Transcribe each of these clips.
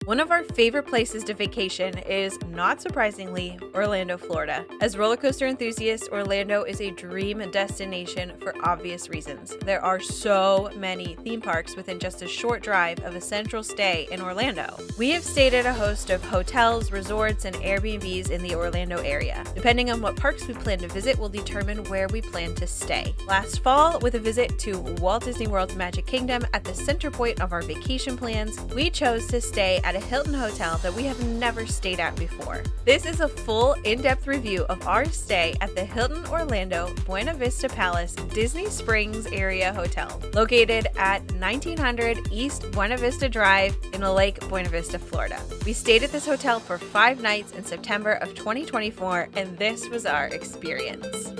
One of our favorite places to vacation is, not surprisingly, Orlando, Florida. As roller coaster enthusiasts, Orlando is a dream destination for obvious reasons. There are so many theme parks within just a short drive of a central stay in Orlando. We have stayed at a host of hotels, resorts, and AirBnBs in the Orlando area. Depending on what parks we plan to visit will determine where we plan to stay. Last fall, with a visit to Walt Disney World's Magic Kingdom at the center point of our vacation plans, we chose to stay at a Hilton Hotel that we have never stayed at before. This is a full, in-depth review of our stay at the Hilton Orlando Buena Vista Palace Disney Springs Area Hotel, located at 1900 East Buena Vista Drive in Lake Buena Vista, Florida. We stayed at this hotel for 5 nights in September of 2024, and this was our experience.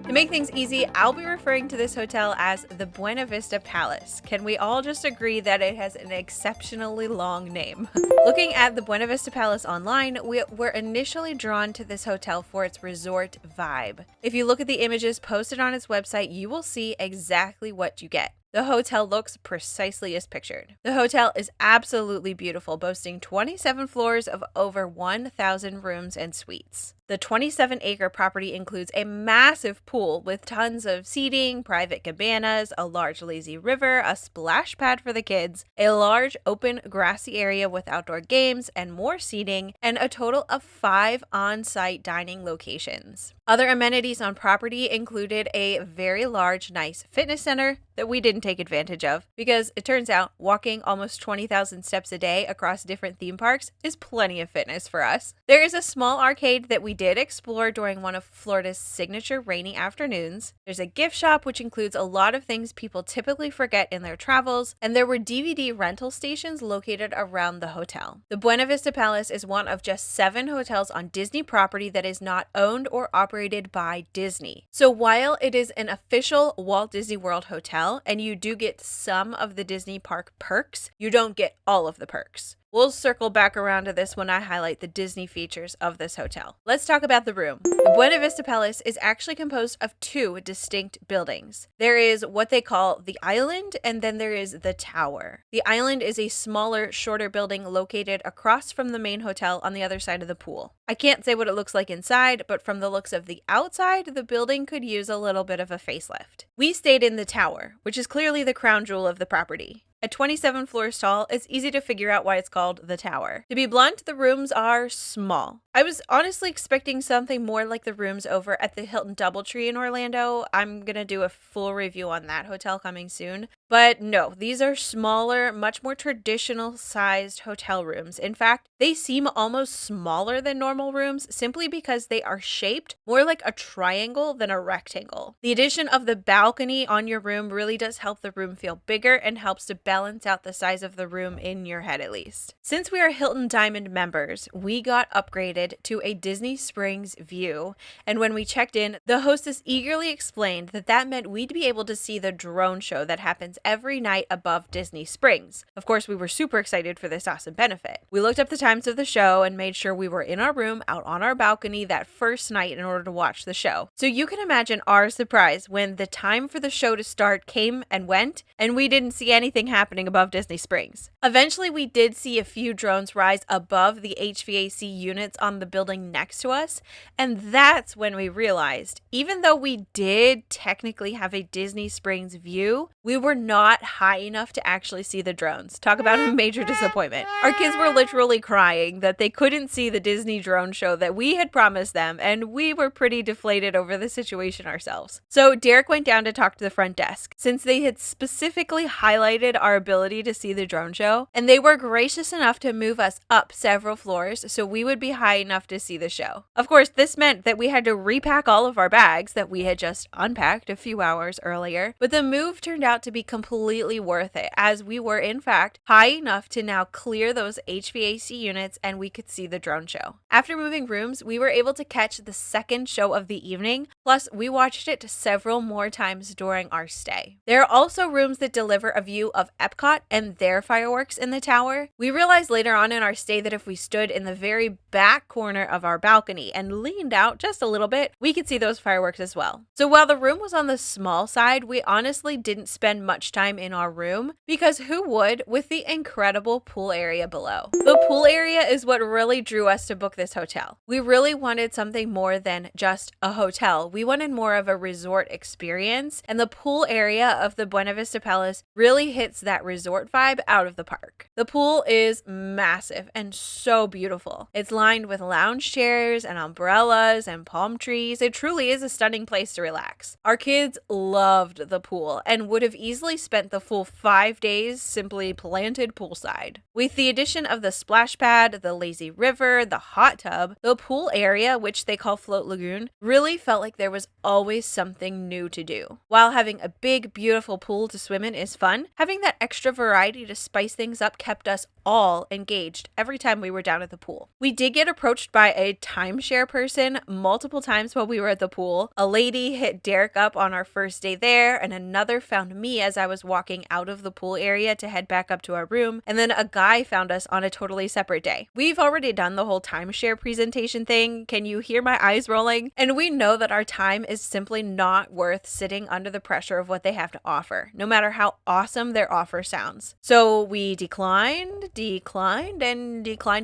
To make things easy, I'll be referring to this hotel as the Buena Vista Palace. Can we all just agree that it has an exceptionally long name? Looking at the Buena Vista Palace online, we were initially drawn to this hotel for its resort vibe. If you look at the images posted on its website, you will see exactly what you get. The hotel looks precisely as pictured. The hotel is absolutely beautiful, boasting 27 floors of over 1,000 rooms and suites. The 27-acre property includes a massive pool with tons of seating, private cabanas, a large lazy river, a splash pad for the kids, a large open grassy area with outdoor games and more seating, and a total of 5 on-site dining locations. Other amenities on property included a very large, nice fitness center that we didn't take advantage of because it turns out walking almost 20,000 steps a day across different theme parks is plenty of fitness for us. There is a small arcade that we did explore during one of Florida's signature rainy afternoons. There's a gift shop which includes a lot of things people typically forget in their travels, and there were DVD rental stations located around the hotel. The Buena Vista Palace is one of just 7 hotels on Disney property that is not owned or operated by Disney. So while it is an official Walt Disney World hotel and you do get some of the Disney park perks, you don't get all of the perks. We'll circle back around to this when I highlight the Disney features of this hotel. Let's talk about the room. The Buena Vista Palace is actually composed of 2 distinct buildings. There is what they call the Island, and then there is the Tower. The Island is a smaller, shorter building located across from the main hotel on the other side of the pool. I can't say what it looks like inside, but from the looks of the outside, the building could use a little bit of a facelift. We stayed in the Tower, which is clearly the crown jewel of the property. At 27 floors tall, it's easy to figure out why it's called the Tower. To be blunt, the rooms are small. I was honestly expecting something more like the rooms over at the Hilton DoubleTree in Orlando. I'm gonna do a full review on that hotel coming soon. But no, these are smaller, much more traditional sized hotel rooms. In fact, they seem almost smaller than normal rooms simply because they are shaped more like a triangle than a rectangle. The addition of the balcony on your room really does help the room feel bigger and helps to balance out the size of the room in your head at least. Since we are Hilton Diamond members, we got upgraded to a Disney Springs view, and when we checked in, the hostess eagerly explained that that meant we'd be able to see the drone show that happens every night above Disney Springs. Of course, we were super excited for this awesome benefit. We looked up the times of the show and made sure we were in our room out on our balcony that first night in order to watch the show. So you can imagine our surprise when the time for the show to start came and went, and we didn't see anything happening above Disney Springs. Eventually, we did see a few drones rise above the HVAC units on the building next to us, and that's when we realized, even though we did technically have a Disney Springs view, we were not high enough to actually see the drones. Talk about a major disappointment. Our kids were literally crying that they couldn't see the Disney drone show that we had promised them, and we were pretty deflated over the situation ourselves. So Derek went down to talk to the front desk, since they had specifically highlighted our ability to see the drone show, and they were gracious enough to move us up several floors so we would be high enough to see the show. Of course, this meant that we had to repack all of our bags that we had just unpacked a few hours earlier, but the move turned out to be completely worth it, as we were in fact high enough to now clear those HVAC units and we could see the drone show. After moving rooms, we were able to catch the second show of the evening, plus we watched it several more times during our stay. There are also rooms that deliver a view of Epcot and their fireworks in the tower. We realized later on in our stay that if we stood in the very back corner of our balcony and leaned out just a little bit, we could see those fireworks as well. So while the room was on the small side, we honestly didn't spend much time in our room because who would with the incredible pool area below. The pool area is what really drew us to book this hotel. We really wanted something more than just a hotel. We wanted more of a resort experience, and the pool area of the Buena Vista Palace really hits that resort vibe out of the park. The pool is massive and so beautiful. It's lined with lounge chairs and umbrellas and palm trees. It truly is a stunning place to relax. Our kids loved the pool and would have easily spent the full 5 days simply planted poolside. With the addition of the splash pad, the lazy river, the hot tub, the pool area, which they call Float Lagoon, really felt like there was always something new to do. While having a big, beautiful pool to swim in is fun, having that extra variety to spice things up kept us all engaged every time we were down at the pool. We did get approached by a timeshare person multiple times while we were at the pool. A lady hit Derek up on our first day there, and another found me as I was walking out of the pool area to head back up to our room, and then a guy found us on a totally separate day. We've already done the whole timeshare presentation thing. Can you hear my eyes rolling? And we know that our time is simply not worth sitting under the pressure of what they have to offer, no matter how awesome their offer sounds. So we declined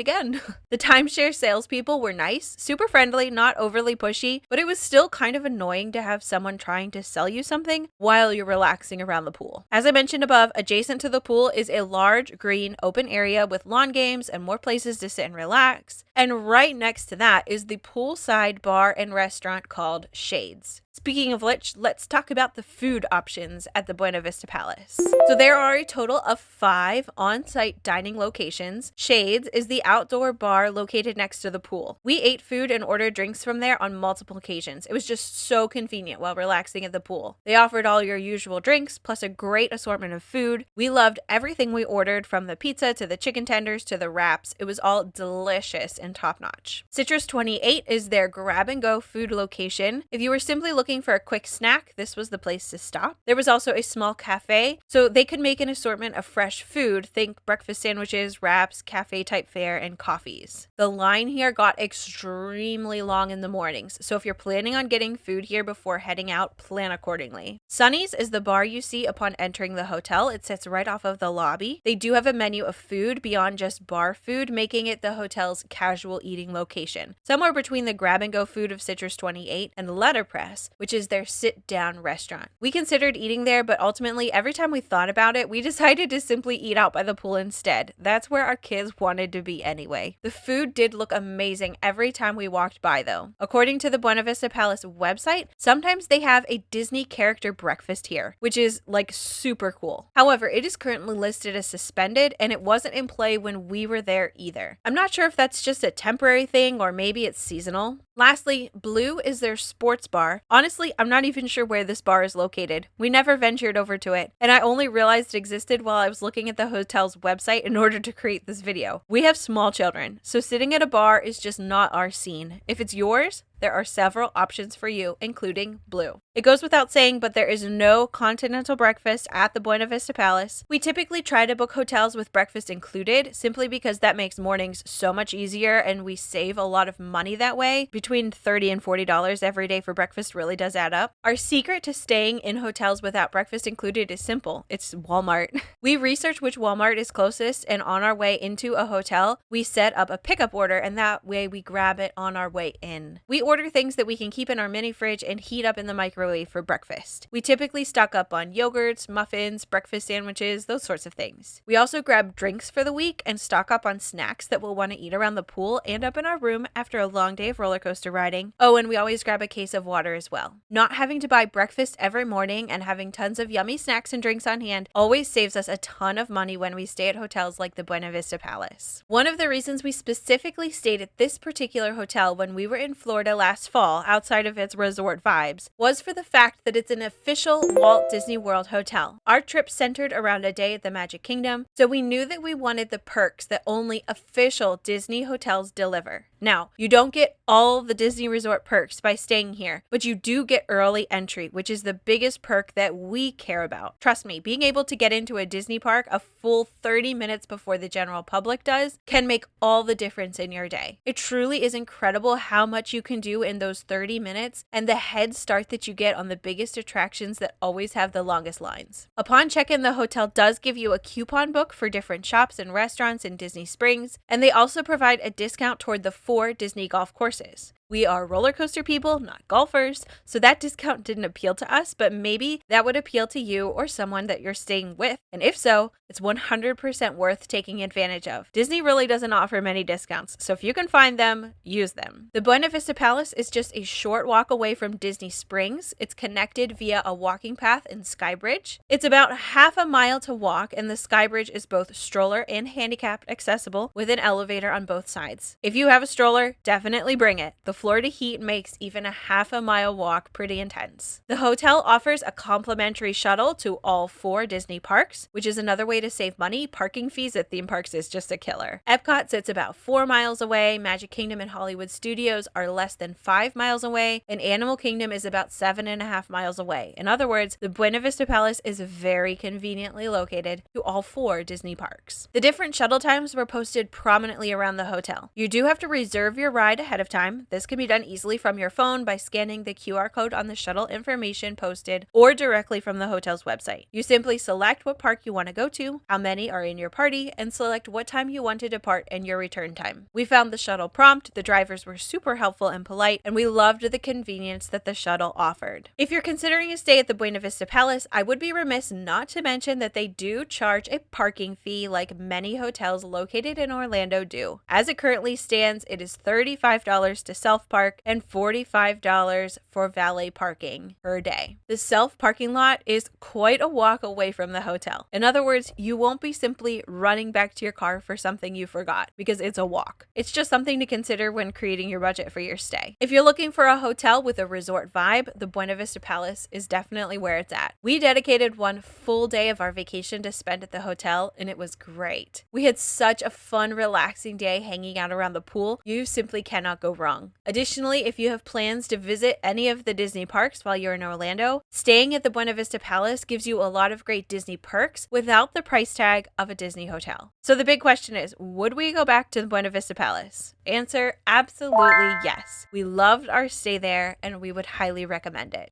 again. The timeshare salespeople were nice, super friendly, not overly pushy, but it was still kind of annoying to have someone trying to sell you something while you're relaxing around the pool. As I mentioned above, adjacent to the pool is a large green open area with lawn games and more places to sit and relax. And right next to that is the poolside bar and restaurant called Shades. Speaking of which, let's talk about the food options at the Buena Vista Palace. So there are a total of 5 on-site dining locations. Shades is the outdoor bar located next to the pool. We ate food and ordered drinks from there on multiple occasions. It was just so convenient while relaxing at the pool. They offered all your usual drinks, plus a great assortment of food. We loved everything we ordered, from the pizza to the chicken tenders to the wraps. It was all delicious and top-notch. Citrus 28 is their grab-and-go food location. If you were simply looking for a quick snack, this was the place to stop. There was also a small cafe, so they could make an assortment of fresh food. Think breakfast sandwiches, wraps, cafe type fare, and coffees. The line here got extremely long in the mornings, so if you're planning on getting food here before heading out, plan accordingly. Sunny's is the bar you see upon entering the hotel. It sits right off of the lobby. They do have a menu of food beyond just bar food, making it the hotel's casual eating location, somewhere between the grab-and-go food of Citrus 28 and Letterpress, which is their sit-down restaurant. We considered eating there, but ultimately, every time we thought about it, we decided to simply eat out by the pool instead. That's where our kids wanted to be anyway. The food did look amazing every time we walked by, though. According to the Buena Vista Palace website, sometimes they have a Disney character breakfast here, which is like super cool. However, it is currently listed as suspended, and it wasn't in play when we were there either. I'm not sure if that's just a temporary thing or maybe it's seasonal. Lastly, Blue is their sports bar. Honestly, I'm not even sure where this bar is located. We never ventured over to it, and I only realized it existed while I was looking at the hotel's website in order to create this video. We have small children, so sitting at a bar is just not our scene. If it's yours, there are several options for you, including Blue. It goes without saying, but there is no continental breakfast at the Buena Vista Palace. We typically try to book hotels with breakfast included, simply because that makes mornings so much easier and we save a lot of money that way. Between $30 and $40 every day for breakfast really does add up. Our secret to staying in hotels without breakfast included is simple. It's Walmart. We research which Walmart is closest, and on our way into a hotel, we set up a pickup order, and that way we grab it on our way in. We order things that we can keep in our mini fridge and heat up in the microwave for breakfast. We typically stock up on yogurts, muffins, breakfast sandwiches, those sorts of things. We also grab drinks for the week and stock up on snacks that we'll want to eat around the pool and up in our room after a long day of roller coaster riding. Oh, and we always grab a case of water as well. Not having to buy breakfast every morning and having tons of yummy snacks and drinks on hand always saves us a ton of money when we stay at hotels like the Buena Vista Palace. One of the reasons we specifically stayed at this particular hotel when we were in Florida last fall, outside of its resort vibes, was for the fact that it's an official Walt Disney World hotel. Our trip centered around a day at the Magic Kingdom, so we knew that we wanted the perks that only official Disney hotels deliver. Now, you don't get all the Disney Resort perks by staying here, but you do get early entry, which is the biggest perk that we care about. Trust me, being able to get into a Disney park a full 30 minutes before the general public does can make all the difference in your day. It truly is incredible how much you can do in those 30 minutes and the head start that you get on the biggest attractions that always have the longest lines. Upon check-in, the hotel does give you a coupon book for different shops and restaurants in Disney Springs, and they also provide a discount toward the 4 Disney golf courses. We are roller coaster people, not golfers, so that discount didn't appeal to us, but maybe that would appeal to you or someone that you're staying with. And if so, it's 100% worth taking advantage of. Disney really doesn't offer many discounts, so if you can find them, use them. The Buena Vista Palace is just a short walk away from Disney Springs. It's connected via a walking path and Skybridge. It's about half a mile to walk, and the Skybridge is both stroller and handicapped accessible with an elevator on both sides. If you have a stroller, definitely bring it. The floor to heat makes even a half a mile walk pretty intense. The hotel offers a complimentary shuttle to all 4 Disney parks, which is another way to save money. Parking fees at theme parks is just a killer. Epcot sits about 4 miles away, Magic Kingdom and Hollywood Studios are less than 5 miles away, and Animal Kingdom is about 7.5 miles away. In other words, the Buena Vista Palace is very conveniently located to all 4 Disney parks. The different shuttle times were posted prominently around the hotel. You do have to reserve your ride ahead of time. This can be done easily from your phone by scanning the QR code on the shuttle information posted or directly from the hotel's website. You simply select what park you want to go to, how many are in your party, and select what time you want to depart and your return time. We found the shuttle prompt, the drivers were super helpful and polite, and we loved the convenience that the shuttle offered. If you're considering a stay at the Buena Vista Palace, I would be remiss not to mention that they do charge a parking fee like many hotels located in Orlando do. As it currently stands, it is $35 to self-park and $45 for valet parking per day. The self-parking lot is quite a walk away from the hotel. In other words, you won't be simply running back to your car for something you forgot because it's a walk. It's just something to consider when creating your budget for your stay. If you're looking for a hotel with a resort vibe, the Buena Vista Palace is definitely where it's at. We dedicated one full day of our vacation to spend at the hotel, and it was great. We had such a fun, relaxing day hanging out around the pool. You simply cannot go wrong. Additionally, if you have plans to visit any of the Disney parks while you're in Orlando, staying at the Buena Vista Palace gives you a lot of great Disney perks without the price tag of a Disney hotel. So the big question is, would we go back to the Buena Vista Palace? Answer, absolutely yes. We loved our stay there and we would highly recommend it.